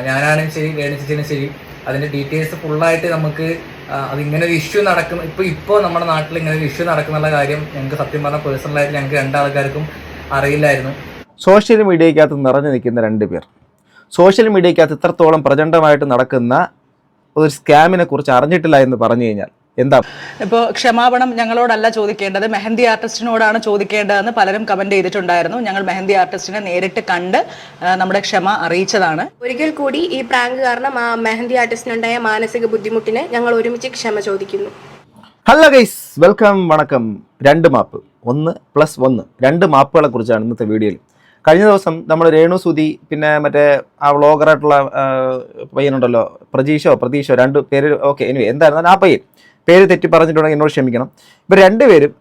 ഞാനാണെങ്കിൽ ശരി, വേണിച്ചിനും ശരി, അതിൻ്റെ ഡീറ്റെയിൽസ് ഫുള്ളായിട്ട് നമുക്ക് അതിങ്ങനെ ഒരു ഇഷ്യൂ നടക്കും. ഇപ്പോൾ നമ്മുടെ നാട്ടിൽ ഇങ്ങനെ ഒരു ഇഷ്യൂ നടക്കുന്നുള്ള കാര്യം ഞങ്ങൾക്ക് സത്യം പറഞ്ഞാൽ പേഴ്സണലായിട്ട് ഞങ്ങൾക്ക് രണ്ടാൾക്കാർക്കും അറിയില്ലായിരുന്നു. സോഷ്യൽ മീഡിയക്കകത്ത് നിറഞ്ഞു നിൽക്കുന്ന രണ്ട് പേർ സോഷ്യൽ മീഡിയക്കകത്ത് ഇത്രത്തോളം പ്രചണ്ഡമായിട്ട് നടക്കുന്ന ഒരു സ്കാമിനെ കുറിച്ച് അറിഞ്ഞിട്ടില്ല എന്ന് പറഞ്ഞു കഴിഞ്ഞാൽ എന്താ? ഇപ്പോൾ ക്ഷമാപണം ഞങ്ങളോടല്ല ചോദിക്കേണ്ടത്, മെഹന്തി ആർട്ടിസ്റ്റിനോടാണ് ചോദിക്കേണ്ടതെന്ന് പലരും കമന്റ് ചെയ്തിട്ടുണ്ടായിരുന്നു. ഞങ്ങൾ മെഹന്തി ആർട്ടിസ്റ്റിനെ നേരിട്ട് കണ്ട് നമ്മുടെ ക്ഷമ അറിയിച്ചതാണ്. ഒരിക്കൽ കൂടി ഈ പ്രാങ്ക് കാരണം ആ മെഹന്തി ആർട്ടിസ്റ്റിനുണ്ടായ മാനസിക ബുദ്ധിമുട്ടിന് ഞങ്ങൾ ഒരുമിച്ച് ക്ഷമ ചോദിക്കുന്നു. ഹലോ ഗൈസ്, വെൽക്കം, വണക്കം. 2 മാപ്പ്, 1+1 2 മാപ്പുകളെ കുറിച്ചാണ് ഇന്നത്തെ വീഡിയോയിൽ. കഴിഞ്ഞ ദിവസം നമ്മൾ രേണു സുധി, പിന്നെ മറ്റേ ആ വ്ളോഗറായിട്ടുള്ള പയ്യനുണ്ടല്ലോ, പ്രതീഷോ 2 പേര്, ഓക്കെ, എനിവേ എന്തായിരുന്നാലും ആ പയ്യൻ പേര് തെറ്റി പറഞ്ഞിട്ടുണ്ടെങ്കിൽ എന്നോട് ക്ഷമിക്കണം. ഇവർ രണ്ടുപേരും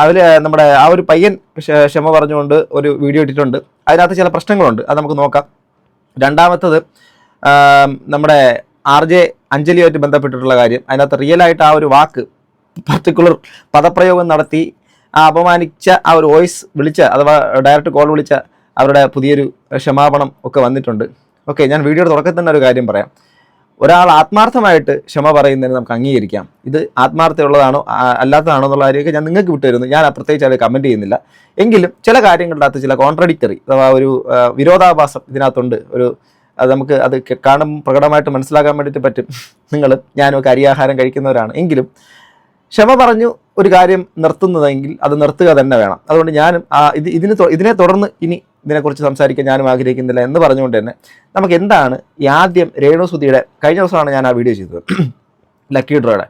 അതിൽ നമ്മുടെ ആ ഒരു പയ്യൻ ക്ഷമ പറഞ്ഞുകൊണ്ട് ഒരു വീഡിയോ ഇട്ടിട്ടുണ്ട്. അതിനകത്ത് ചില പ്രശ്നങ്ങളുണ്ട്, അത് നമുക്ക് നോക്കാം. രണ്ടാമത്തത് നമ്മുടെ RJ അഞ്ജലിയുമായിട്ട് ബന്ധപ്പെട്ടിട്ടുള്ള കാര്യം. അതിനകത്ത് റിയലായിട്ട് ആ ഒരു വാക്ക്, പർട്ടിക്കുലർ പദപ്രയോഗം നടത്തി അപമാനിച്ച ആ ഒരു വോയിസ് വിളിച്ച, അഥവാ ഡയറക്റ്റ് കോൾ വിളിച്ച അവരുടെ പുതിയൊരു ക്ഷമാപണം ഒക്കെ വന്നിട്ടുണ്ട്. ഓക്കെ, ഞാൻ വീഡിയോയുടെ തുടക്കത്തിൽ തന്നെ ഒരു കാര്യം പറയാം. ഒരാൾ ആത്മാർത്ഥമായിട്ട് ക്ഷമ പറയുന്നതിന് നമുക്ക് അംഗീകരിക്കാം. ഇത് ആത്മാർത്ഥമുള്ളതാണോ അല്ലാത്തതാണോ എന്നുള്ള കാര്യമൊക്കെ ഞാൻ നിങ്ങൾക്ക് വിട്ടുതരുന്നു. ഞാൻ പ്രത്യേകിച്ച് അത് കമൻറ്റ് ചെയ്യുന്നില്ല. എങ്കിലും ചില കാര്യങ്ങളുടെ അകത്ത് ചില കോൺട്രഡിക്ടറി, അഥവാ ഒരു വിരോധാഭാസം ഇതിനകത്തുണ്ട്. അത് നമുക്ക് അത് കാണും പ്രകടമായിട്ട് മനസ്സിലാക്കാൻ വേണ്ടിയിട്ട് പറ്റും. നിങ്ങളും ഞാനും ഒക്കെ അരിയാഹാരം കഴിക്കുന്നവരാണ്. എങ്കിലും ക്ഷമ പറഞ്ഞു ഒരു കാര്യം നിർത്തുന്നതെങ്കിൽ അത് നിർത്തുക തന്നെ വേണം. അതുകൊണ്ട് ഞാനും ഇതിനെ തുടർന്ന് ഇനി ഇതിനെക്കുറിച്ച് സംസാരിക്കാൻ ഞാനും ആഗ്രഹിക്കുന്നില്ല എന്ന് പറഞ്ഞുകൊണ്ട് തന്നെ നമുക്ക് എന്താണ് ഈ ആദ്യം രേണു സുധിയുടെ, കഴിഞ്ഞ ദിവസമാണ് ഞാൻ ആ വീഡിയോ ചെയ്തത്, ലക്കി ഡ്രോയുടെ.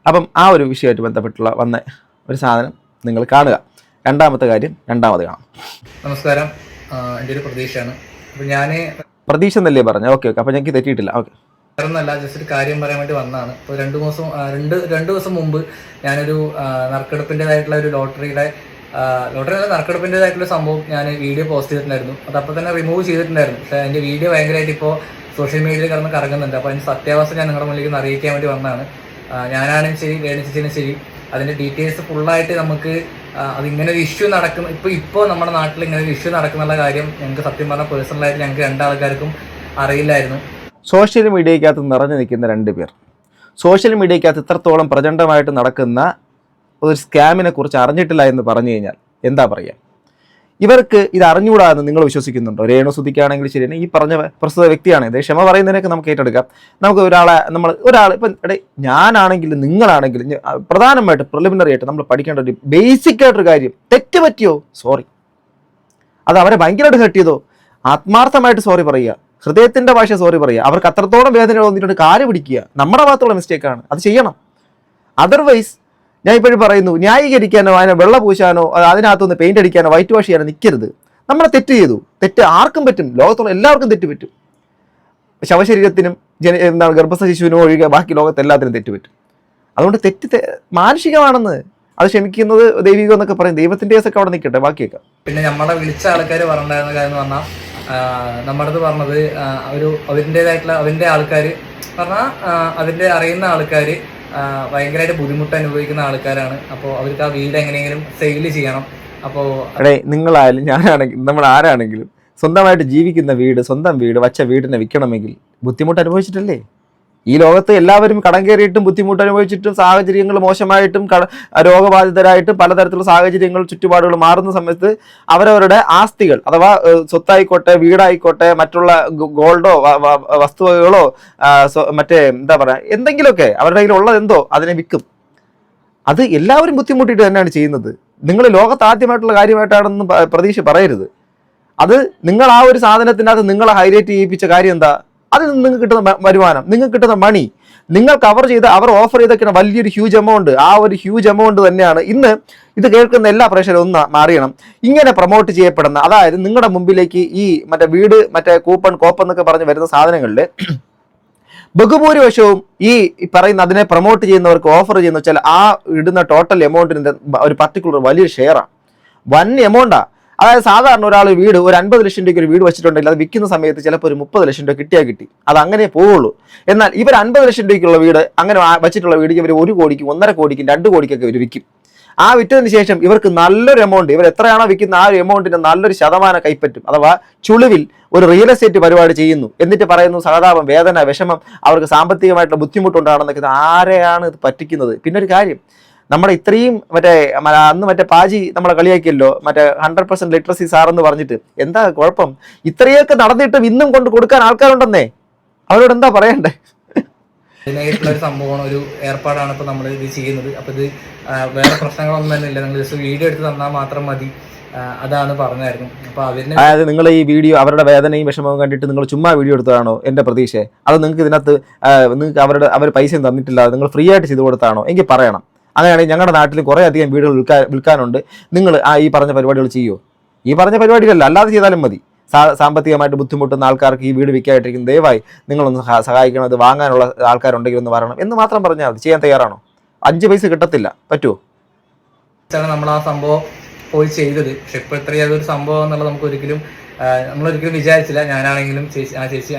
അപ്പം ആ ഒരു വിഷയമായിട്ട് ബന്ധപ്പെട്ടുള്ള വന്ന ഒരു സാധനം നിങ്ങൾ കാണുക. രണ്ടാമത്തെ കാര്യം രണ്ടാമത് കാണാം. നമസ്കാരം, എൻ്റെ ഒരു പ്രതീക്ഷയാണ്. അപ്പോൾ ഞാൻ പ്രതീക്ഷ എന്നല്ലേ പറഞ്ഞു? ഓക്കെ, അപ്പോൾ ഞങ്ങൾക്ക് തെറ്റിയിട്ടില്ല. ഓക്കെ, വേറൊന്നല്ല, ജസ്റ്റ് ഒരു കാര്യം പറയാൻ വേണ്ടി വന്നതാണ്. ഇപ്പോൾ രണ്ട് ദിവസം മുമ്പ് ഞാനൊരു നറുക്കെടുപ്പിൻ്റെതായിട്ടുള്ള ഒരു നറുക്കെടുപ്പിൻ്റെതായിട്ടുള്ള സംഭവം ഞാൻ വീഡിയോ പോസ്റ്റ് ചെയ്തിട്ടുണ്ടായിരുന്നു. അത് അപ്പോൾ തന്നെ റിമൂവ് ചെയ്തിട്ടുണ്ടായിരുന്നു. പക്ഷേ അതിൻ്റെ വീഡിയോ ഭയങ്കരമായിട്ട് ഇപ്പോൾ സോഷ്യൽ മീഡിയയിൽ കിടന്ന് കറങ്ങുന്നുണ്ട്. അപ്പോൾ അതിൻ്റെ സത്യാവസ്ഥ ഞാൻ നിങ്ങളുടെ മുന്നിലേക്ക് അറിയിക്കാൻ വേണ്ടി വന്നതാണ്. ഞാനാണെങ്കിൽ ശരി, വേണിച്ചിനും ശരി, അതിൻ്റെ ഡീറ്റെയിൽസ് ഫുള്ളായിട്ട് നമുക്ക് അതിങ്ങനെ ഒരു ഇഷ്യൂ നടക്കും. ഇപ്പോൾ നമ്മുടെ നാട്ടിൽ ഇങ്ങനെ ഒരു ഇഷ്യൂ നടക്കുന്നുള്ള കാര്യം ഞങ്ങൾക്ക് സത്യം പറഞ്ഞാൽ പേഴ്സണലായിട്ട് ഞങ്ങൾക്ക് രണ്ടാൾക്കാർക്കും അറിയില്ലായിരുന്നു. സോഷ്യൽ മീഡിയക്കകത്ത് നിറഞ്ഞു നിൽക്കുന്ന രണ്ട് പേർ സോഷ്യൽ മീഡിയക്കകത്ത് ഇത്രത്തോളം പ്രചണ്ഡമായിട്ട് നടക്കുന്ന ഒരു സ്കാമിനെ കുറിച്ച് അറിഞ്ഞിട്ടില്ല എന്ന് പറഞ്ഞു കഴിഞ്ഞാൽ എന്താ പറയുക? ഇവർക്ക് ഇത് അറിഞ്ഞുകൂടാ എന്ന് നിങ്ങൾ വിശ്വസിക്കുന്നുണ്ടോ? രേണു സുധിക്കാണെങ്കിൽ ശരി, ഈ പറഞ്ഞ പ്രസ്തുത വ്യക്തിയാണ് ഇത്. ക്ഷമ പറയുന്നതിനൊക്കെ നമുക്ക് ഏറ്റെടുക്കാം. നമുക്ക് ഒരാൾ ഇപ്പം ഞാനാണെങ്കിലും നിങ്ങളാണെങ്കിലും പ്രധാനമായിട്ട് പ്രിലിമിനറി ആയിട്ട് നമ്മൾ പഠിക്കേണ്ട ഒരു ബേസിക് ആയിട്ടൊരു കാര്യം, തെറ്റ് പറ്റിയോ സോറി, അത് അവരെ ഭയങ്കരമായിട്ട് ഹർട്ട് ചെയ്തോ ആത്മാർത്ഥമായിട്ട് സോറി പറയുക, ഹൃദയത്തിൻ്റെ ഭാഷ സോറി പറയുക. അവർക്ക് അത്രത്തോളം വേദന തോന്നിയിട്ടുണ്ട്, കാല് പിടിക്കുക, നമ്മുടെ ഭാഗത്തുള്ള മിസ്റ്റേക്കാണ്, അത് ചെയ്യണം. അതർവൈസ് ഞാൻ ഇപ്പോഴും പറയുന്നു, ന്യായീകരിക്കാനോ അതിനെ വെള്ള പൂശാനോ അതിനകത്തൊന്ന് പെയിന്റ് അടിക്കാനോ വൈറ്റ് വാഷ് ചെയ്യാനോ നിൽക്കരുത്. നമ്മൾ തെറ്റ് ചെയ്തു, തെറ്റ് ആർക്കും പറ്റും, ലോകത്തുള്ള എല്ലാവർക്കും തെറ്റ് പറ്റും. ശവശരീരത്തിനും ഗർഭസ്ഥ ശിശുവിനും ഒഴികെ ബാക്കി ലോകത്ത് എല്ലാത്തിനും തെറ്റ് പറ്റും. അതുകൊണ്ട് തെറ്റ് മാനുഷികമാണെന്ന്, അത് ക്ഷമിക്കുന്നത് ദൈവികം എന്നൊക്കെ പറയും. ദൈവത്തിൻ്റെ കേസൊക്കെ അവിടെ നിൽക്കട്ടെ, ബാക്കിയൊക്കെ. പിന്നെ നമ്മളെ വിളിച്ച ആൾക്കാർ പറഞ്ഞിരുന്ന കാര്യം എന്ന് പറഞ്ഞാൽ, നമ്മുടെ അടുത്ത് പറഞ്ഞത് അതിൻ്റെ ആൾക്കാർ പറഞ്ഞാൽ അതിൻ്റെ അറിയുന്ന ആൾക്കാർ ഭയങ്കരമായിട്ട് ബുദ്ധിമുട്ട് അനുഭവിക്കുന്ന ആൾക്കാരാണ്. അപ്പോൾ അവർക്ക് ആ വീട് എങ്ങനെയെങ്കിലും സെയിൽ ചെയ്യണം. അപ്പോൾ നിങ്ങളായാലും ഞാനാണെങ്കിലും നമ്മൾ ആരാണെങ്കിലും സ്വന്തമായിട്ട് ജീവിക്കുന്ന വീട്, സ്വന്തം വീട്, വച്ച വീടിനെ വിൽക്കണമെങ്കിൽ ബുദ്ധിമുട്ട് അനുഭവിച്ചിട്ടല്ലേ? ഈ ലോകത്ത് എല്ലാവരും കടം കയറിയിട്ടും ബുദ്ധിമുട്ട് അനുഭവിച്ചിട്ടും സാഹചര്യങ്ങൾ മോശമായിട്ടും രോഗബാധിതരായിട്ടും പലതരത്തിലുള്ള സാഹചര്യങ്ങൾ ചുറ്റുപാടുകൾ മാറുന്ന സമയത്ത് അവരവരുടെ ആസ്തികൾ, അഥവാ സ്വത്തായിക്കോട്ടെ, വീടായിക്കോട്ടെ, മറ്റുള്ള ഗോൾഡോ വസ്തുവകകളോ മറ്റേ എന്താ പറയുക, എന്തെങ്കിലുമൊക്കെ അവരുടെ കയ്യിലുള്ളത് എന്തോ അതിനെ വിൽക്കും. അത് എല്ലാവരും ബുദ്ധിമുട്ടിയിട്ട് തന്നെയാണ് ചെയ്യുന്നത്. നിങ്ങൾ ലോകത്ത് ആദ്യമായിട്ടുള്ള കാര്യമായിട്ടാണെന്ന് പ്രതീക്ഷ പറയരുത്. അത് നിങ്ങൾ ആ ഒരു സാധനത്തിനകത്ത് നിങ്ങളെ ഹൈലൈറ്റ് ചെയ്യിപ്പിച്ച കാര്യം എന്താ? അതിൽ നിന്ന് നിങ്ങൾക്ക് കിട്ടുന്ന വരുമാനം, നിങ്ങൾക്ക് കിട്ടുന്ന മണി, നിങ്ങൾ കവർ ചെയ്ത് അവർ ഓഫർ ചെയ്തൊക്കെയാണ് വലിയൊരു ഹ്യൂജ് എമൗണ്ട്. ആ ഒരു ഹ്യൂജ് എമൗണ്ട് തന്നെയാണ് ഇന്ന് ഇത് കേൾക്കുന്ന എല്ലാ പ്രേക്ഷകരും ഒന്ന് അറിയണം. ഇങ്ങനെ പ്രൊമോട്ട് ചെയ്യപ്പെടുന്ന, അതായത് നിങ്ങളുടെ മുമ്പിലേക്ക് ഈ വീട് കോപ്പൺ എന്നൊക്കെ പറഞ്ഞ് വരുന്ന സാധനങ്ങളിൽ ബഹുഭൂരിപക്ഷവും ഈ പറയുന്ന അതിനെ പ്രൊമോട്ട് ചെയ്യുന്നവർക്ക് ഓഫർ ചെയ്യുന്ന വെച്ചാൽ ആ ഇടുന്ന ടോട്ടൽ എമൗണ്ടിൻ്റെ ഒരു പർട്ടിക്കുലർ വലിയൊരു ഷെയറാണ്, വൻ എമൗണ്ടാണ്. അതായത് സാധാരണ ഒരാൾ വീട് ഒരു 50 ലക്ഷം രൂപയ്ക്ക് ഒരു വീട് വെച്ചിട്ടുണ്ടെങ്കിൽ അത് വിൽക്കുന്ന സമയത്ത് ചിലപ്പോൾ ഒരു 30 ലക്ഷം രൂപ കിട്ടി, അത് അങ്ങനെ പോവുള്ളൂ. എന്നാൽ ഇവർ 50 ലക്ഷം രൂപയ്ക്കുള്ള വീട് അങ്ങനെ വെച്ചിട്ടുള്ള വീട് ഇവർ 1 കോടിക്കും 1.5 കോടിക്കും 2 കോടിക്കൊക്കെ ഇവർ വിൽക്കും. ആ വിറ്റതിന് ശേഷം ഇവർക്ക് നല്ലൊരു എമൗണ്ട്, ഇവർ എത്രയാണോ വിൽക്കുന്ന ആ ഒരു എമൗണ്ടിന്റെ നല്ലൊരു ശതമാനം കൈപ്പറ്റും. അഥവാ ചുളിവിൽ ഒരു റിയൽ എസ്റ്റേറ്റ് പരിപാടി ചെയ്യുന്നു. എന്നിട്ട് പറയുന്നു സഹതാപം, വേദന, വിഷമം, അവർക്ക് സാമ്പത്തികമായിട്ടുള്ള ബുദ്ധിമുട്ടുണ്ടാണെന്നൊക്കെ. ആരെയാണ് ഇത് പറ്റിക്കുന്നത്? പിന്നെ ഒരു കാര്യം, നമ്മുടെ ഇത്രയും അന്ന് പാജി നമ്മളെ കളിയാക്കിയല്ലോ, 100% ലിറ്ററസി സാറെന്ന് പറഞ്ഞിട്ട്. എന്താ കുഴപ്പം? ഇത്രയൊക്കെ നടന്നിട്ടും ഇന്നും കൊണ്ട് കൊടുക്കാൻ ആൾക്കാരുണ്ടെന്നേ. അവരോട് എന്താ പറയണ്ടേ? ഇതിനായിട്ടുള്ള ഒരു സംഭവമാണ്, ഒരു ഏർപ്പാടാണ് ഇപ്പൊ നമ്മൾ ഇത് ചെയ്യുന്നത്. അപ്പൊ ഇത് വേറെ പ്രശ്നങ്ങളൊന്നും തന്നെ ഇല്ല, നിങ്ങൾ ജസ്റ്റ് വീഡിയോ എടുത്ത് തന്നാൽ മാത്രം മതി, അതാണ് പറഞ്ഞായിരുന്നു. അപ്പൊ അവരിന്, അതായത് നിങ്ങൾ ഈ വീഡിയോ അവരുടെ വേദനയും വിഷമവും കണ്ടിട്ട് നിങ്ങൾ ചുമ്മാ വീഡിയോ എടുത്തതാണോ എന്റെ പ്രതീക്ഷ? അത് നിങ്ങൾക്ക് ഇതിനകത്ത് നിങ്ങൾക്ക് അവർ പൈസയും തന്നിട്ടില്ല, നിങ്ങൾ ഫ്രീ ആയിട്ട് ചെയ്ത് കൊടുത്താണോ? എങ്കിൽ പറയണം. അങ്ങനെയാണെങ്കിൽ ഞങ്ങളുടെ നാട്ടിൽ കുറേ അധികം വീടുകൾ വിൽക്കാനുണ്ട്, നിങ്ങൾ ഈ പറഞ്ഞ പരിപാടികൾ ചെയ്യുമോ? ഈ പറഞ്ഞ പരിപാടികളല്ല, അല്ലാതെ ചെയ്താലും മതി. സാമ്പത്തികമായിട്ട് ബുദ്ധിമുട്ടുന്ന ആൾക്കാർക്ക് ഈ വീട് വിൽക്കായിട്ടിരിക്കും, ദയവായി നിങ്ങളൊന്ന് സഹായിക്കണം, അത് വാങ്ങാനുള്ള ആൾക്കാരുണ്ടെങ്കിൽ ഒന്ന് വരണം എന്ന് മാത്രം പറഞ്ഞാൽ മതി. ചെയ്യാൻ തയ്യാറാണോ? 5 പൈസ കിട്ടത്തില്ല, പറ്റുമോ? നമ്മൾ ആ സംഭവം പോയി ചെയ്തത്. പക്ഷെ ഇപ്പൊ ഇത്രയും അതൊരു സംഭവം എന്നുള്ളത് നമ്മളൊരിക്കലും വിചാരിച്ചില്ല. ഞാനാണെങ്കിലും ചേച്ചി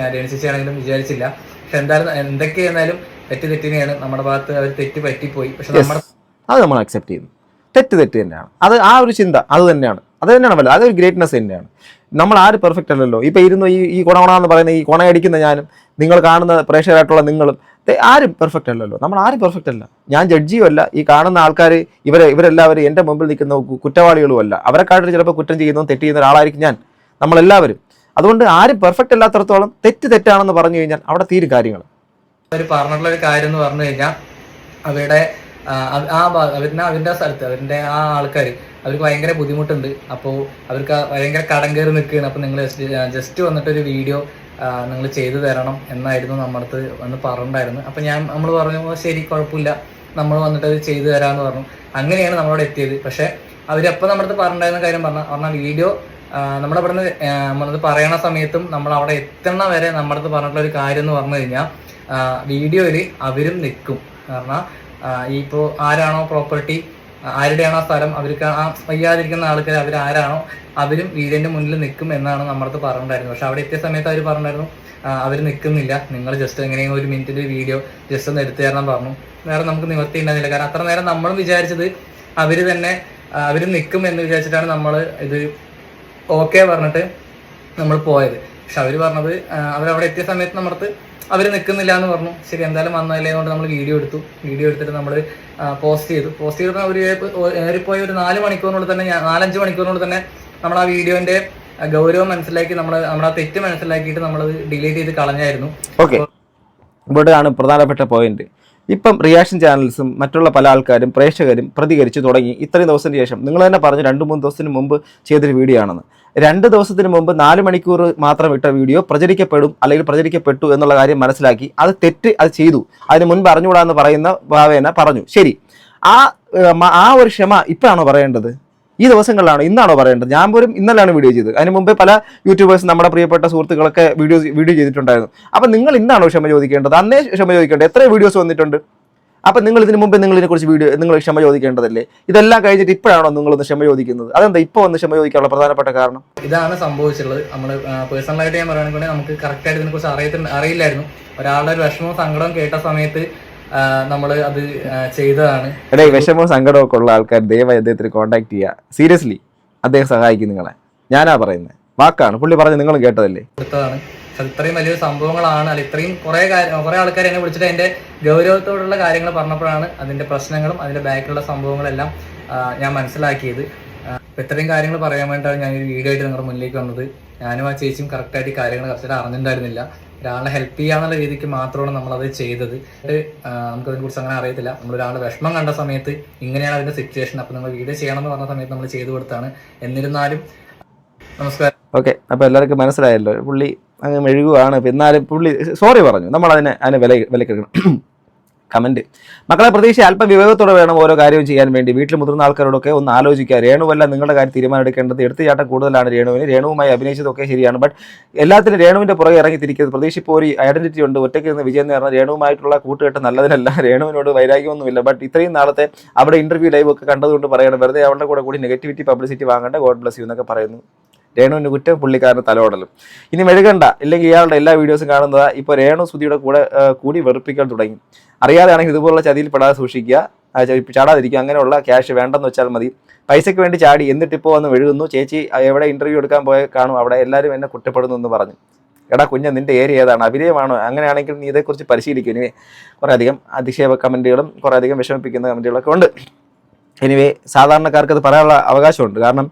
ആണെങ്കിലും വിചാരിച്ചില്ല. പക്ഷെ എന്തായാലും എന്തൊക്കെയായിരുന്നാലും തെറ്റിനെയാണ് നമ്മുടെ ഭാഗത്ത് അവർ തെറ്റ് പറ്റിപ്പോയി. പക്ഷെ അത് നമ്മൾ അക്സെപ്റ്റ് ചെയ്യുന്നു. തെറ്റ് തന്നെയാണ്. അത് ആ ഒരു ചിന്ത അത് തന്നെയാണ് വല്ല, അതൊരു ഗ്രേറ്റ്നെസ് തന്നെയാണ്. നമ്മൾ ആരും പെർഫെക്റ്റ് അല്ലല്ലോ. ഇപ്പൊ ഇരുന്ന് ഈ കൊണ പറയുന്ന ഈ കൊണയടിക്കുന്ന ഞാനും നിങ്ങൾ കാണുന്ന പ്രേക്ഷകരായിട്ടുള്ള നിങ്ങളും ആരും പെർഫെക്റ്റ് അല്ലല്ലോ. നമ്മൾ ആരും പെർഫെക്റ്റ് അല്ല. ഞാൻ ജഡ്ജിയും അല്ല. ഈ കാണുന്ന ആൾക്കാർ ഇവരെല്ലാവരും എൻ്റെ മുമ്പിൽ നിൽക്കുന്ന കുറ്റവാളികളുമല്ല. അവരെക്കാട്ടിൽ ചിലപ്പോൾ കുറ്റം ചെയ്യുന്നതും തെറ്റ് ചെയ്യുന്ന ഒരാളായിരിക്കും ഞാൻ, നമ്മളെല്ലാവരും. അതുകൊണ്ട് ആരും പെർഫെക്റ്റ് അല്ലാത്തടത്തോളം തെറ്റാണെന്ന് പറഞ്ഞു കഴിഞ്ഞാൽ അവിടെ തീരും കാര്യങ്ങൾ. അവർ പറഞ്ഞിട്ടുള്ള ഒരു കാര്യം എന്ന് പറഞ്ഞു കഴിഞ്ഞാൽ, അവരുടെ അവരുടെ സ്ഥലത്ത് അവരുടെ ആ ആൾക്കാർ അവർക്ക് ഭയങ്കര ബുദ്ധിമുട്ടുണ്ട്. അപ്പോൾ അവർക്ക് ഭയങ്കര കടം കയറി നിൽക്കുകയാണ്. അപ്പോൾ നിങ്ങൾ ജസ്റ്റ് വന്നിട്ടൊരു വീഡിയോ നിങ്ങൾ ചെയ്തു തരണം എന്നായിരുന്നു നമ്മുടെ അടുത്ത് വന്ന് പറഞ്ഞിട്ടുണ്ടായിരുന്നു. അപ്പം നമ്മൾ പറഞ്ഞു ശരി, കുഴപ്പമില്ല, നമ്മൾ വന്നിട്ട് അത് ചെയ്തു തരാമെന്ന് പറഞ്ഞു. അങ്ങനെയാണ് നമ്മളവിടെ എത്തിയത്. പക്ഷെ അവരപ്പോൾ നമ്മുടെ അടുത്ത് പറഞ്ഞിട്ടുണ്ടായിരുന്ന കാര്യം പറഞ്ഞാൽ വീഡിയോ നമ്മളിവിടുന്ന് നമ്മളത് പറയണ സമയത്തും നമ്മൾ അവിടെ എത്തണ വരെ നമ്മുടെ അടുത്ത് പറഞ്ഞിട്ടുള്ള ഒരു കാര്യം എന്ന് പറഞ്ഞു കഴിഞ്ഞാൽ, വീഡിയോയിൽ അവരും നിൽക്കും. കാരണം ഇപ്പോൾ ആരാണോ പ്രോപ്പർട്ടി, ആരുടെയാണോ സ്ഥലം, അവർക്ക് ആ വയ്യാതിരിക്കുന്ന ആൾക്കാർ അവരാരാണോ അവരും വീടിൻ്റെ മുന്നിൽ നിൽക്കും എന്നാണ് നമ്മുടെ അടുത്ത് പറഞ്ഞിട്ടുണ്ടായിരുന്നത്. പക്ഷെ അവിടെ എത്തിയ സമയത്ത് അവർ പറഞ്ഞിട്ടുണ്ടായിരുന്നു അവർ നിൽക്കുന്നില്ല, നിങ്ങൾ ജസ്റ്റ് എങ്ങനെയും 1 മിനിറ്റിൻ്റെ വീഡിയോ ജസ്റ്റ് ഒന്ന് എടുത്തു തരണം പറഞ്ഞു. വേറെ നമുക്ക് നിവർത്തി ഉണ്ടായിരുന്നില്ല. കാരണം അത്ര നേരം നമ്മളും വിചാരിച്ചത് അവർ നിൽക്കും എന്ന് വിചാരിച്ചിട്ടാണ് നമ്മൾ ഇത് ഓക്കെ പറഞ്ഞിട്ട് നമ്മൾ പോയത്. പക്ഷെ അവർ പറഞ്ഞത് അവരവിടെ എത്തിയ സമയത്ത് നമ്മുടെ അവർ നിൽക്കുന്നില്ല എന്ന് പറഞ്ഞു. ശരി, എന്തായാലും വന്നതല്ലേ കൊണ്ട് നമ്മൾ വീഡിയോ എടുത്തിട്ട് നമ്മൾ പോസ്റ്റ് ചെയ്തപ്പോൾ ഒരു ഏറിപ്പോയി ഒരു 4 മണിക്കൂറിനുള്ളിൽ തന്നെ 4-5 മണിക്കൂറിനുള്ളിൽ തന്നെ നമ്മൾ ആ വീഡിയോന്റെ ഗൗരവം മനസ്സിലാക്കി നമ്മുടെ ആ തെറ്റ് മനസ്സിലാക്കിയിട്ട് നമ്മളത് ഡിലീറ്റ് ചെയ്ത് കളഞ്ഞായിരുന്നു. ഓക്കെ, ഇവിടെയാണ് പ്രധാനപ്പെട്ട പോയിന്റ്. ഇപ്പം റിയാക്ഷൻ ചാനൽസും മറ്റുള്ള പല ആൾക്കാരും പ്രേക്ഷകരും പ്രതികരിച്ച് തുടങ്ങി. ഇത്രയും ദിവസത്തിന് ശേഷം നിങ്ങൾ തന്നെ പറഞ്ഞു 2-3 ദിവസത്തിന് മുമ്പ് ചെയ്തൊരു വീഡിയോ ആണെന്ന്. 2 ദിവസത്തിന് മുമ്പ് 4 മണിക്കൂർ മാത്രം ഇട്ട വീഡിയോ പ്രചരിക്കപ്പെടും അല്ലെങ്കിൽ പ്രചരിക്കപ്പെട്ടു എന്നുള്ള കാര്യം മനസ്സിലാക്കി അത് തെറ്റ്, അത് ചെയ്തു, അതിന് മുൻപ് അറിഞ്ഞുകൂടാന്ന് പറയുന്ന ഭാവേന പറഞ്ഞു. ശരി, ആ ഒരു ക്ഷമ ഇപ്പോഴാണോ പറയേണ്ടത്? ഈ ദിവസങ്ങളിലാണോ, ഇന്നാണോ പറയേണ്ടത്? ഞാൻ പോലും ഇന്നലെയാണ് വീഡിയോ ചെയ്തത്. അതിന് മുമ്പേ പല യൂട്യൂബേഴ്സ്, നമ്മുടെ പ്രിയപ്പെട്ട സുഹൃത്തുക്കളൊക്കെ വീഡിയോ ചെയ്തിട്ടുണ്ടായിരുന്നു. അപ്പം നിങ്ങൾ ഇന്നാണോ ക്ഷമ ചോദിക്കേണ്ടത്? അന്നേ ക്ഷമ ചോദിക്കേണ്ടത്? എത്ര വീഡിയോസ് വന്നിട്ടുണ്ട്? അപ്പം നിങ്ങൾ ഇതിന് മുമ്പേ ഇതിനെക്കുറിച്ച് നിങ്ങൾ ക്ഷമ ചോദിക്കേണ്ടതല്ലേ? ഇതെല്ലാം കഴിഞ്ഞിട്ട് ഇപ്പോഴാണോ നിങ്ങളൊന്ന് ക്ഷമ ചോദിക്കുന്നത്? അതെന്താ ഇപ്പോൾ ഒന്ന് ക്ഷമ ചോദിക്കാനുള്ള പ്രധാനപ്പെട്ട കാരണം? ഇതാണ് സംഭവിച്ചിട്ടുള്ളത്. നമ്മൾ പേഴ്സണലായിട്ട് ഞാൻ പറയുകയാണെങ്കിൽ നമുക്ക് കറക്റ്റായിട്ട് ഇതിനെക്കുറിച്ച് അറിയില്ലായിരുന്നു. ഒരാളുടെ ഒരു വിഷമവും സങ്കടവും കേട്ട സമയത്ത് നമ്മൾ അത് ചെയ്തതാണ്. എടേ, വിഷമവും സങ്കടവും ഒക്കെ ഉള്ള ആൾക്കാർ ദയവായി അദ്ദേഹത്തിന് കോൺടാക്ട് ചെയ്യുക. സീരിയസ്ലി, അദ്ദേഹം സഹായിക്കും നിങ്ങളെ. ഞാനാ പറയുന്നത്, വാക്കാണ്, പുള്ളി പറഞ്ഞ് നിങ്ങൾ കേട്ടതല്ലേ. കൊടുത്തതാണ്. പക്ഷെ ഇത്രയും വലിയൊരു സംഭവങ്ങളാണ്, അല്ല ഇത്രയും കുറെ ആൾക്കാർ എന്നെ വിളിച്ചിട്ട് അതിന്റെ ഗൗരവത്തോടുള്ള കാര്യങ്ങൾ പറഞ്ഞപ്പോഴാണ് അതിന്റെ പ്രശ്നങ്ങളും അതിന്റെ ബാക്കിലുള്ള സംഭവങ്ങളെല്ലാം ഞാൻ മനസ്സിലാക്കിയത്. ഇത്രയും കാര്യങ്ങൾ പറയാൻ വേണ്ടിയിട്ടാണ് ഞാൻ ഈ വീഡിയോ ആയിട്ട് നിങ്ങളുടെ മുന്നിലേക്ക് വന്നത്. ഞാനും ആ ചേച്ചിയും കറക്റ്റായിട്ട് കാര്യങ്ങൾ കറക്റ്റായിട്ട് അറിഞ്ഞിട്ടുണ്ടായിരുന്നില്ല. ഒരാളെ ഹെൽപ്പ് ചെയ്യാന്നുള്ള രീതിക്ക് മാത്രമാണ് നമ്മളത് ചെയ്തത്. നമുക്കതിനെ കുറിച്ച് അങ്ങനെ അറിയത്തില്ല. നമ്മളൊരാളുടെ വിഷമം കണ്ട സമയത്ത് ഇങ്ങനെയാണ് അതിന്റെ സിറ്റുവേഷൻ, അപ്പോൾ നമ്മൾ വീഡിയോ ചെയ്യണമെന്ന് പറഞ്ഞ സമയത്ത് നമ്മൾ ചെയ്തു കൊടുത്താണ്. എന്നിരുന്നാലും നമസ്കാരം. ഓക്കെ, അപ്പോൾ എല്ലാവർക്കും മനസ്സിലായല്ലോ, പുള്ളി അങ്ങ് മെഴുകുവാണ്. എന്നാലും പുള്ളി സോറി പറഞ്ഞു. നമ്മൾ അതിനെ വിലക്കെടുക്കണം. കമന്റ്, മക്കളെ പ്രതീക്ഷ അല്പം വിവേകത്തോടെ വേണം ഓരോ കാര്യവും ചെയ്യാൻ വേണ്ടി. വീട്ടിൽ മുതിർന്ന ആൾക്കാരോടൊക്കെ ഒന്ന് ആലോചിക്കുക. രേണുവല്ല നിങ്ങളുടെ കാര്യം തീരുമാനം എടുക്കേണ്ടത്. എടുത്തുചാട്ടം കൂടുതലാണ് രേണുവിന്. രേണുവുമായി അഭിനയിച്ചതൊക്കെ ശരിയാണ്, ബട്ട് എല്ലാത്തിനും രേണുവിന്റെ പുറകെ ഇറങ്ങിത്തിരിക്കുന്നത്. പ്രതീക്ഷ ഇപ്പോൾ ഒരു ഐഡന്റിറ്റി ഉണ്ട്. ഒറ്റയ്ക്ക് നിന്ന് വിജയം നേർന്ന രേണുവുമായിട്ടുള്ള കൂട്ടുകെട്ട് നല്ലതിനല്ല. രേണുവിനോട് വൈരാഗ്യമൊന്നുമില്ല, ബട്ട് ഇത്രയും നാളത്തെ അവിടെ ഇന്റർവ്യൂ ലൈവ് ഒക്കെ കണ്ടതുകൊണ്ട് പറയണം, വെറുതെ അവളുടെ കൂടി നെഗറ്റിവിറ്റി പബ്ലിസിറ്റി വാങ്ങേണ്ട. ഗോഡ് ബ്ലസ് യു എന്നൊക്കെ പറയുന്നു. രേണുവിൻ്റെ കുറ്റം, പുള്ളിക്കാരന് തലോടലും. ഇനി മെഴുകണ്ട, ഇല്ലെങ്കിൽ ഇയാളുടെ എല്ലാ വീഡിയോസും കാണുന്നത് ഇപ്പോൾ രേണു സുധിയുടെ കൂടി വെറുപ്പിക്കാൻ തുടങ്ങി. അറിയാതെയാണെങ്കിൽ ഇതുപോലുള്ള ചതിയിൽ പെടാതെ സൂക്ഷിക്കുക. ചാടാതിരിക്കും, അങ്ങനെയുള്ള ക്യാഷ് വേണ്ടെന്ന് വെച്ചാൽ മതി. പൈസയ്ക്ക് വേണ്ടി ചാടി എന്നിട്ടിപ്പോൾ വന്ന് എഴുതുന്നു, ചേച്ചി എവിടെ ഇൻ്റർവ്യൂ എടുക്കാൻ പോയ കാണും അവിടെ എല്ലാവരും എന്നെ കുറ്റപ്പെടുന്നു എന്ന് പറഞ്ഞു. എടാ കുഞ്ഞ്, നിൻ്റെ ഏരിയ ഏതാണ്? അഭിനയമാണോ? അങ്ങനെയാണെങ്കിൽ നീ ഇതേക്കുറിച്ച് പരിശീലിക്കും. ഇനി കുറേ അധികം അധിക്ഷേപ കമൻറ്റുകളും കുറേ അധികം വിഷമിപ്പിക്കുന്ന കമൻറ്റുകളൊക്കെ ഉണ്ട്. എനിവേ, സാധാരണക്കാർക്ക് അത് പറയാനുള്ള അവകാശമുണ്ട്. കാരണം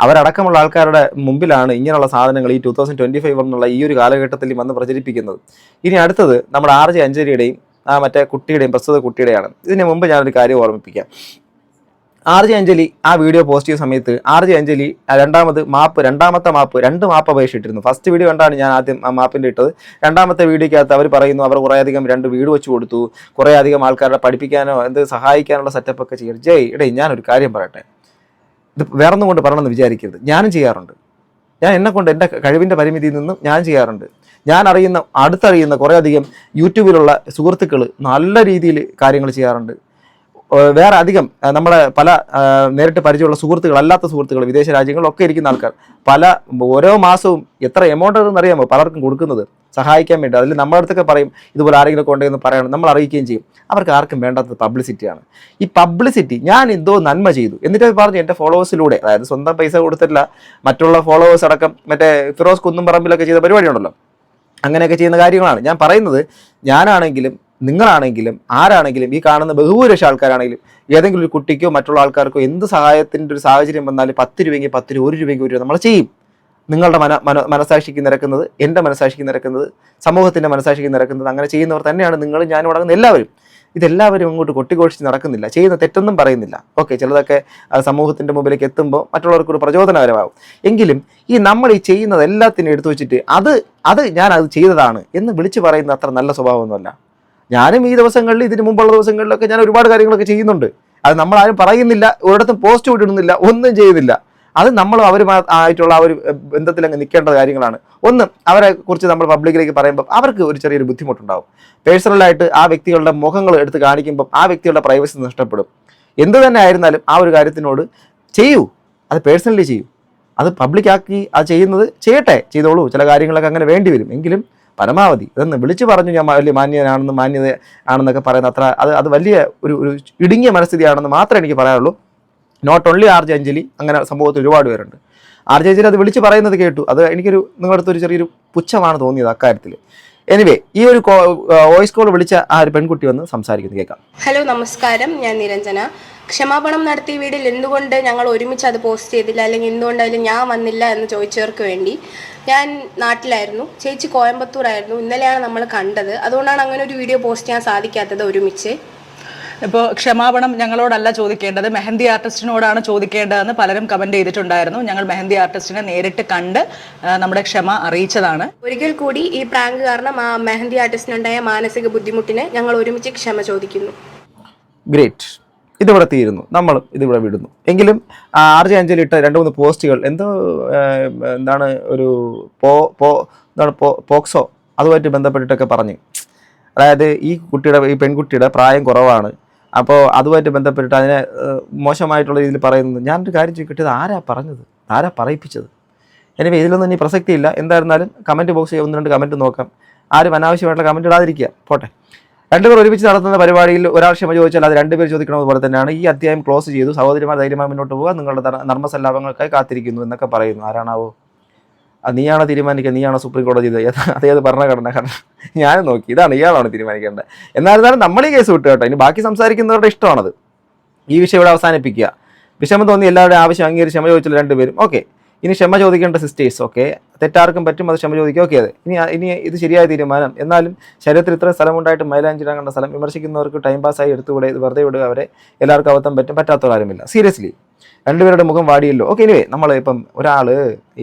അവരടക്കമുള്ള ആൾക്കാരുടെ മുമ്പിലാണ് ഇങ്ങനെയുള്ള സാധനങ്ങൾ ഈ 2025 എന്നുള്ള ഈ ഒരു കാലഘട്ടത്തിൽ വന്ന് പ്രചരിപ്പിക്കുന്നത്. ഇനി അടുത്തത് നമ്മുടെ RJ അഞ്ജലിയുടെയും മറ്റേ കുട്ടിയുടെയും, പ്രസ്തുത കുട്ടിയുടെയാണ്. ഇതിന് മുമ്പ് ഞാനൊരു കാര്യം ഓർമ്മിപ്പിക്കാം. RJ അഞ്ജലി ആ വീഡിയോ പോസ്റ്റ് ചെയ്ത സമയത്ത് RJ അഞ്ജലി രണ്ടാമത്തെ മാപ്പ് 2 മാപ്പ് അപേക്ഷിച്ചിരുന്നു. ഫസ്റ്റ് വീഡിയോ കണ്ടാണ് ഞാൻ ആദ്യം ആ മാപ്പിൻ്റെ ഇട്ടത്. രണ്ടാമത്തെ വീഡിയോക്കകത്ത് അവർ പറയുന്നു അവർ കുറേ അധികം 2 വീട് വെച്ച് കൊടുത്തു, കുറേ അധികം ആൾക്കാരെ പഠിപ്പിക്കാനോ സഹായിക്കാനുള്ള സെറ്റപ്പൊക്കെ ചെയ്യും. ഞാനൊരു കാര്യം പറയട്ടെ, ഇത് വേറൊന്നും കൊണ്ട് പറയണമെന്ന് വിചാരിക്കരുത്. ഞാനും ചെയ്യാറുണ്ട്. ഞാൻ എന്നെക്കൊണ്ട് എൻ്റെ കഴിവിൻ്റെ പരിമിതിയിൽ നിന്നും ഞാൻ ചെയ്യാറുണ്ട്. ഞാൻ അടുത്തറിയുന്ന കുറേ അധികം യൂട്യൂബിലുള്ള സുഹൃത്തുക്കൾ നല്ല രീതിയിൽ കാര്യങ്ങൾ ചെയ്യാറുണ്ട്. വേറെ അധികം നമ്മളെ പല നേരിട്ട് പരിചയമുള്ള സുഹൃത്തുക്കൾ, അല്ലാത്ത സുഹൃത്തുക്കൾ, വിദേശ രാജ്യങ്ങളിലൊക്കെ ഇരിക്കുന്ന ആൾക്കാർ ഓരോ മാസവും എത്ര എമൗണ്ട് എന്നറിയാമോ പലർക്കും കൊടുക്കുന്നത് സഹായിക്കാൻ വേണ്ടി. അതിൽ നമ്മുടെ അടുത്തൊക്കെ പറയും ഇതുപോലെ ആരെങ്കിലും കൊണ്ടുവന്ന് പറയണം, നമ്മൾ അറിയിക്കുകയും ചെയ്യും. അവർക്ക് ആർക്കും വേണ്ടാത്തത് പബ്ലിസിറ്റിയാണ്. ഈ പബ്ലിസിറ്റി ഞാൻ എന്തോ നന്മ ചെയ്തു എന്നിട്ട് പറഞ്ഞു എൻ്റെ ഫോളോവേഴ്സിലൂടെ, അതായത് സ്വന്തം പൈസ കൊടുത്തിട്ടില്ല, മറ്റുള്ള ഫോളോവേഴ്സ് അടക്കം മറ്റേ ഫിറോസ് കുന്നുംപറമ്പിലൊക്കെ ചെയ്ത പരിപാടിയുണ്ടല്ലോ, അങ്ങനെയൊക്കെ ചെയ്യുന്ന കാര്യങ്ങളാണ് ഞാൻ പറയുന്നത്. ഞാനാണെങ്കിലും നിങ്ങളാണെങ്കിലും ആരാണെങ്കിലും ഈ കാണുന്ന ബഹുഭൂരിപക്ഷ ആൾക്കാരാണെങ്കിലും ഏതെങ്കിലും ഒരു കുട്ടിക്കോ മറ്റുള്ള ആൾക്കാർക്കോ എന്ത് സഹായത്തിൻ്റെ ഒരു സാഹചര്യം വന്നാലും 10 രൂപയെങ്കിൽ 10 രൂപ, 1 രൂപയെങ്കിൽ 1 രൂപ നമ്മൾ ചെയ്യും. നിങ്ങളുടെ മനസാക്ഷിക്ക് നിരക്കുന്നത്, എൻ്റെ മനസാക്ഷിക്ക് നിരക്കുന്നത്, സമൂഹത്തിൻ്റെ മനസാക്ഷിക്ക് നിരക്കുന്നത്, അങ്ങനെ ചെയ്യുന്നവർ തന്നെയാണ് നിങ്ങൾ, ഞാനും അടങ്ങുന്ന എല്ലാവരും. ഇതെല്ലാവരും അങ്ങോട്ട് കൊട്ടിഘോഷിച്ച് നടക്കുന്നില്ല, ചെയ്യുന്ന തെറ്റൊന്നും പറയുന്നില്ല. ഓക്കെ, ചിലതൊക്കെ സമൂഹത്തിൻ്റെ മുമ്പിലേക്ക് എത്തുമ്പോൾ മറ്റുള്ളവർക്കൊരു പ്രചോദനകരമാകും. എങ്കിലും ഈ നമ്മൾ ഈ ചെയ്യുന്നത് എല്ലാത്തിനും എടുത്തു വെച്ചിട്ട് അത് ഞാൻ ചെയ്തതാണ് എന്ന് വിളിച്ചു പറയുന്നത് അത്ര നല്ല സ്വഭാവമൊന്നുമല്ല. ഞാനും ഈ ദിവസങ്ങളിൽ, ഇതിന് മുമ്പുള്ള ദിവസങ്ങളിലൊക്കെ ഞാൻ ഒരുപാട് കാര്യങ്ങളൊക്കെ ചെയ്യുന്നുണ്ട്. അത് നമ്മളാരും പറയുന്നില്ല, ഒരിടത്തും പോസ്റ്റ് ഇടുന്നില്ല, ഒന്നും ചെയ്യുന്നില്ല. അത് നമ്മൾ ആയിട്ടുള്ള ആ ഒരു ബന്ധത്തിൽ അങ്ങ് നിൽക്കേണ്ട കാര്യങ്ങളാണ്. ഒന്ന്, അവരെ കുറിച്ച് നമ്മൾ പബ്ലിക്കിലേക്ക് പറയുമ്പോൾ അവർക്ക് ഒരു ചെറിയൊരു ബുദ്ധിമുട്ടുണ്ടാവും. പേഴ്സണലായിട്ട് ആ വ്യക്തികളുടെ മുഖങ്ങൾ എടുത്ത് കാണിക്കുമ്പോൾ ആ വ്യക്തികളുടെ പ്രൈവസി നഷ്ടപ്പെടും. എന്ത് തന്നെ ആയിരുന്നാലും ആ ഒരു കാര്യത്തിനോട് ചെയ്യൂ, അത് പേഴ്സണലി ചെയ്യൂ. അത് പബ്ലിക്കാക്കി അത് ചെയ്യുന്നത് ചെയ്തോളൂ. ചില കാര്യങ്ങളൊക്കെ അങ്ങനെ വേണ്ടി വരും. എങ്കിലും പരമാവധി ഇതൊന്ന് വിളിച്ചു പറഞ്ഞു ഞാൻ വലിയ മാന്യത ആണെന്നൊക്കെ പറയുന്ന അത്ര അത് വലിയ ഒരു ഇടുങ്ങിയ മനസ്ഥിതിയാണെന്ന് മാത്രമേ എനിക്ക് പറയാനുള്ളൂ. നോട്ട് ഓൺലി RJ അഞ്ജലി, അങ്ങനെ സംഭവത്തിൽ ഒരുപാട് പേരുണ്ട്. RJ അഞ്ജലി അത് വിളിച്ച് പറയുന്നത് കേട്ടു. അത് നിങ്ങളുടെ അടുത്തൊരു ചെറിയൊരു പുച്ഛമാണ് തോന്നിയത് അക്കാര്യത്തിൽ. എനിവേ, ഈ ഒരു വോയിസ് കോൾ വിളിച്ച ആ ഒരു പെൺകുട്ടി വന്ന് സംസാരിക്കുന്നത് കേൾക്കാം. ഹലോ, നമസ്കാരം. ഞാൻ നിരഞ്ജന. ക്ഷമാപണം നടത്തിയ വീഡിയോയിൽ എന്തുകൊണ്ട് ഞങ്ങൾ ഒരുമിച്ച് അത് പോസ്റ്റ് ചെയ്തില്ല, അല്ലെങ്കിൽ എന്തുകൊണ്ടായാലും ഞാൻ വന്നില്ല എന്ന് ചോദിച്ചവർക്ക് വേണ്ടി, ഞാൻ നാട്ടിലായിരുന്നു, ചേച്ചി കോയമ്പത്തൂരായിരുന്നു. ഇന്നലെയാണ് നമ്മൾ കണ്ടത്. അതുകൊണ്ടാണ് അങ്ങനെ ഒരു വീഡിയോ പോസ്റ്റ് ചെയ്യാൻ സാധിക്കാത്തത് ഒരുമിച്ച്. ഇപ്പോൾ ക്ഷമാപണം ഞങ്ങളോടല്ല ചോദിക്കേണ്ടത്, മെഹന്തി ആർട്ടിസ്റ്റിനോടാണ് ചോദിക്കേണ്ടതെന്ന് പലരും കമന്റ് ചെയ്തിട്ടുണ്ടായിരുന്നു. ഞങ്ങൾ മെഹന്തി ആർട്ടിസ്റ്റിനെ നേരിട്ട് കണ്ട് നമ്മുടെ ക്ഷമ അറിയിച്ചതാണ്. ഒരിക്കൽ കൂടി ഈ പ്രാങ്ക് കാരണം ആ മെഹന്തി ആർട്ടിസ്റ്റിനുണ്ടായ മാനസിക ബുദ്ധിമുട്ടിന് ഞങ്ങൾ ഒരുമിച്ച് ക്ഷമ ചോദിക്കുന്നു. ഗ്രേറ്റ്. ഇതിവിടെ തീരുന്നു, നമ്മളും ഇതിവിടെ വിടുന്നു. എങ്കിലും RJ അഞ്ജലി ഇട്ട 2-3 പോസ്റ്റുകൾ എന്താണ് ഒരു പോക്സോ അതുമായിട്ട് ബന്ധപ്പെട്ടിട്ടൊക്കെ പറഞ്ഞു. അതായത് ഈ പെൺകുട്ടിയുടെ പ്രായം കുറവാണ്, അപ്പോൾ അതുമായിട്ട് ബന്ധപ്പെട്ടിട്ട് അതിനെ മോശമായിട്ടുള്ള രീതിയിൽ പറയുന്നത്. ഞാനൊരു കാര്യം ചോദിക്കട്ടെ, ആരാ പറഞ്ഞത്, ആരാ പറയിപ്പിച്ചത്? എനിവേ, ഇതിലൊന്നും ഇനി പ്രസക്തിയില്ല. എന്തായിരുന്നാലും കമൻറ്റ് ബോക്സിൽ 1-2 കമൻറ്റ് നോക്കാം. ആരും അനാവശ്യമായിട്ടുള്ള കമൻറ്റ് ഇടാതിരിക്കുക, പോട്ടെ. 2 പേർ ഒരുമിച്ച് നടത്തുന്ന പരിപാടിയിൽ ഒരാൾ ക്ഷമ ചോദിച്ചാൽ അത് 2 പേർ ചോദിക്കണമെന്ന് പോലെ തന്നെയാണ്. ഈ അധ്യായം ക്ലോസ് ചെയ്തു, സഹോദരിമാർ ധൈര്യമായി മുന്നോട്ട് പോവുക, നിങ്ങളുടെ നർമ്മസല്ലാപങ്ങൾക്കായി കാത്തിരിക്കുന്നു എന്നൊക്കെ പറയുന്നു. ആരാണാവോ? നീയാണോ തീരുമാനിക്കുക? നീയാണോ സുപ്രീം കോടതി? അതേത് ഭരണഘടന? ഞാനും നോക്കി, ഇതാണ് ഇയാളാണ് തീരുമാനിക്കേണ്ടത്. എന്നാലും നമ്മൾ ഈ കേസ് വിട്ടു കേട്ടോ. ഇനി ബാക്കി സംസാരിക്കുന്നവരുടെ ഇഷ്ടമാണത്. ഈ വിഷയം ഇവിടെ അവസാനിപ്പിക്കുക. വിഷമം തോന്നി എല്ലാവരുടെയും ആവശ്യം അംഗീകരിച്ച് ക്ഷമ ചോദിച്ചില്ല 2 പേരും. ഓക്കെ, ഇനി ക്ഷമ ചോദിക്കേണ്ട സിസ്റ്റേഴ്സ്. ഓക്കെ, തെറ്റാർക്കും പറ്റും, അത് ക്ഷമ ചോദിക്കുക. ഓക്കെ, അതെ, ഇനി ഇത് ശരിയായ തീരുമാനം. എന്നാലും ശരീരത്തിൽ ഇത്ര സ്ഥലമുണ്ടായിട്ട് മൈലാഞ്ചിടാൻ കണ്ട സ്ഥലം വിമർശിക്കുന്നവർക്ക് ടൈം പാസ്സായി എടുത്തുകൂടെ? ഇത് വെറുതെ വിടുക. അവരെ എല്ലാവർക്കും അബദ്ധം പറ്റാത്ത കാര്യമില്ല. സീരിയസ്ലി 2 പേരുടെ മുഖം വാടിയല്ലോ. ഓക്കെ, എനിവേ, നമ്മൾ ഇപ്പം ഒരാൾ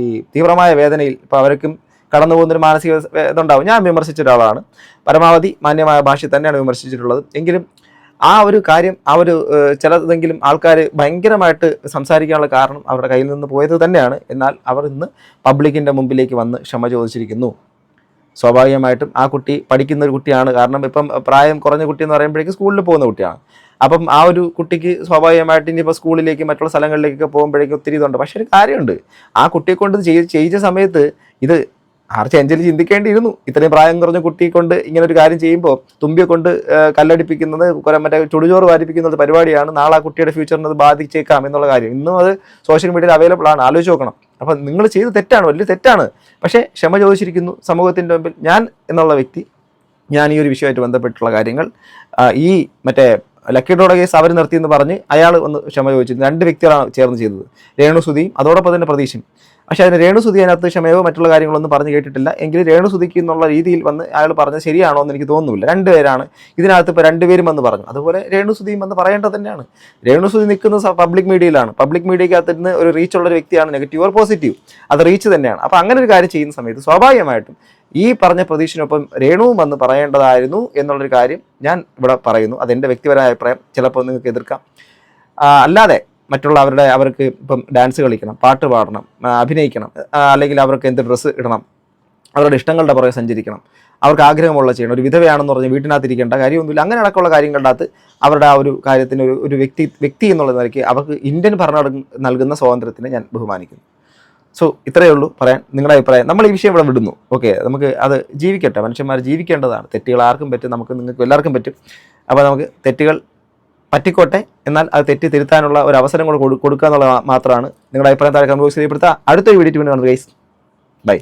ഈ തീവ്രമായ വേദനയിൽ ഇപ്പം അവർക്കും കടന്നു പോകുന്നൊരു മാനസിക ഇതുണ്ടാവും. ഞാൻ വിമർശിച്ച ഒരാളാണ്, പരമാവധി മാന്യമായ ഭാഷയിൽ തന്നെയാണ് വിമർശിച്ചിട്ടുള്ളത്. എങ്കിലും ആ ഒരു കാര്യം ചിലതെങ്കിലും ആൾക്കാർ ഭയങ്കരമായിട്ട് സംസാരിക്കാനുള്ള കാരണം അവരുടെ കയ്യിൽ നിന്ന് പോയത് തന്നെയാണ്. എന്നാൽ അവർ ഇന്ന് പബ്ലിക്കിൻ്റെ മുമ്പിലേക്ക് വന്ന് ക്ഷമ ചോദിച്ചിരിക്കുന്നു. സ്വാഭാവികമായിട്ടും ആ കുട്ടി പഠിക്കുന്ന ഒരു കുട്ടിയാണ്. കാരണം ഇപ്പം പ്രായം കുറഞ്ഞ കുട്ടി എന്ന് പറയുമ്പോഴേക്കും സ്കൂളിൽ പോകുന്ന കുട്ടിയാണ്. അപ്പം ആ ഒരു കുട്ടിക്ക് സ്വാഭാവികമായിട്ട് ഇനിയിപ്പോൾ സ്കൂളിലേക്ക് മറ്റുള്ള സ്ഥലങ്ങളിലേക്കൊക്കെ പോകുമ്പോഴേക്കും ഒത്തിരി ഇതുണ്ട്. പക്ഷേ ഒരു കാര്യമുണ്ട്, ആ കുട്ടിയെ കൊണ്ട് ചെയ്യിച്ച സമയത്ത് ഇത് ആർച്ച് അഞ്ജലി ചിന്തിക്കേണ്ടിയിരുന്നു. ഇത്രയും പ്രായം കുറഞ്ഞ കുട്ടിയെ കൊണ്ട് ഇങ്ങനെ ഒരു കാര്യം ചെയ്യുമ്പോൾ തുമ്പിയെ കൊണ്ട് കല്ലടിപ്പിക്കുന്നത്, മറ്റേ ചുടുചോറ് വാരിപ്പിക്കുന്ന പരിപാടിയാണ്. നാളെ ആ കുട്ടിയുടെ ഫ്യൂച്ചറിന് അത് ബാധിച്ചേക്കാം എന്നുള്ള കാര്യം ഇന്നും അത് സോഷ്യൽ മീഡിയയിൽ അവൈലബിൾ ആണ്. ആലോചിച്ച് നോക്കണം. അപ്പം നിങ്ങൾ ചെയ്ത് തെറ്റാണ്, വലിയ തെറ്റാണ്. പക്ഷേ ക്ഷമ ചോദിച്ചിരിക്കുന്നു സമൂഹത്തിൻ്റെ മുമ്പിൽ. ഞാൻ എന്നുള്ള വ്യക്തി, ഞാൻ ഈ ഒരു വിഷയമായിട്ട് ബന്ധപ്പെട്ടുള്ള കാര്യങ്ങൾ ഈ മറ്റേ ലക്കി ഡ്രോയുടെ കേസ് അവർ നിർത്തിയെന്ന് പറഞ്ഞ് അയാൾ ഒന്ന് ക്ഷമ ചോദിച്ചിരുന്നു. 2 വ്യക്തികളാണ് ചേർന്ന് ചെയ്തത്, രേണുസുതിയും അതോടൊപ്പം തന്നെ പ്രതീക്ഷയും. പക്ഷേ അതിന് രേണുസുതി അതിനകത്ത് ക്ഷമയോ മറ്റുള്ള കാര്യങ്ങളൊന്നും പറഞ്ഞ് കേട്ടിട്ടില്ല. എങ്കിലും രേണുസുതിക്ക് എന്നുള്ള രീതിയിൽ വന്ന് അയാൾ പറഞ്ഞത് ശരിയാണോ എന്ന് എനിക്ക് തോന്നുന്നില്ല. 2 പേരാണ് ഇതിനകത്ത്. ഇപ്പോൾ 2 പേരും വന്ന് പറഞ്ഞു. അതുപോലെ രേണുസുതിയും വന്ന് പറയേണ്ടത് തന്നെയാണ്. രേണുസുതി നിൽക്കുന്ന പബ്ലിക് മീഡിയയിലാണ്. പബ്ലിക് മീഡിയക്കകത്ത് നിന്ന് ഒരു റീച്ചുള്ള ഒരു വ്യക്തിയാണ്, നെഗറ്റീവ് ഓർ പോസിറ്റീവ്, അത് റീച്ച് തന്നെയാണ്. അപ്പോൾ അങ്ങനെ ഒരു കാര്യം ചെയ്യുന്ന സമയത്ത് സ്വാഭാവികമായിട്ടും ഈ പറഞ്ഞ പ്രതീക്ഷനൊപ്പം രേണുവും വന്ന് പറയേണ്ടതായിരുന്നു എന്നുള്ളൊരു കാര്യം ഞാൻ ഇവിടെ പറയുന്നു. അതെൻ്റെ വ്യക്തിപരമായ അഭിപ്രായം. ചിലപ്പോൾ നിങ്ങൾക്ക് എതിർക്കാം. അല്ലാതെ മറ്റുള്ള അവർക്ക് ഇപ്പം ഡാൻസ് കളിക്കണം, പാട്ട് പാടണം, അഭിനയിക്കണം, അല്ലെങ്കിൽ അവർക്ക് എന്ത് ഡ്രസ്സ് ഇടണം, അവരുടെ ഇഷ്ടങ്ങളുടെ പുറകെ സഞ്ചരിക്കണം, അവർക്ക് ആഗ്രഹമുള്ള ചെയ്യണം, ഒരു വിധവയാണെന്ന് പറഞ്ഞ് വീട്ടിനകത്തിരിക്കേണ്ട കാര്യമൊന്നുമില്ല. അങ്ങനെ അടക്കമുള്ള കാര്യങ്ങളുടെ അകത്ത് അവരുടെ ആ ഒരു കാര്യത്തിന് ഒരു വ്യക്തി എന്നുള്ള നിലയ്ക്ക് അവർക്ക് ഇന്ത്യൻ ഭരണഘടന നൽകുന്ന സ്വാതന്ത്ര്യത്തിനെ ഞാൻ ബഹുമാനിക്കുന്നു. സോ ഇത്രയേ ഉള്ളൂ പറയാൻ. നിങ്ങളുടെ അഭിപ്രായം. നമ്മൾ ഈ വിഷയം ഇവിടെ വിടുന്നു. ഓക്കെ, നമുക്ക് അത് ജീവിക്കട്ടെ. മനുഷ്യന്മാർ ജീവിക്കേണ്ടതാണ്. തെറ്റുകൾ ആർക്കും പറ്റും, നിങ്ങൾക്ക് എല്ലാവർക്കും പറ്റും. അപ്പോൾ നമുക്ക് തെറ്റുകൾ പറ്റിക്കോട്ടെ, എന്നാൽ അത് തെറ്റി തിരുത്താനുള്ള ഒരു അവസരം കൂടെ കൊടുക്കുക എന്നുള്ളത് മാത്രമാണ്. നിങ്ങളുടെ അഭിപ്രായം താഴെ കമന്റ് ബോക്സിൽ രേഖപ്പെടുത്തുക. അടുത്തൊരു വീഡിയോ വീണ്ടും കാണുന്നു ഗൈസ്. ബൈ.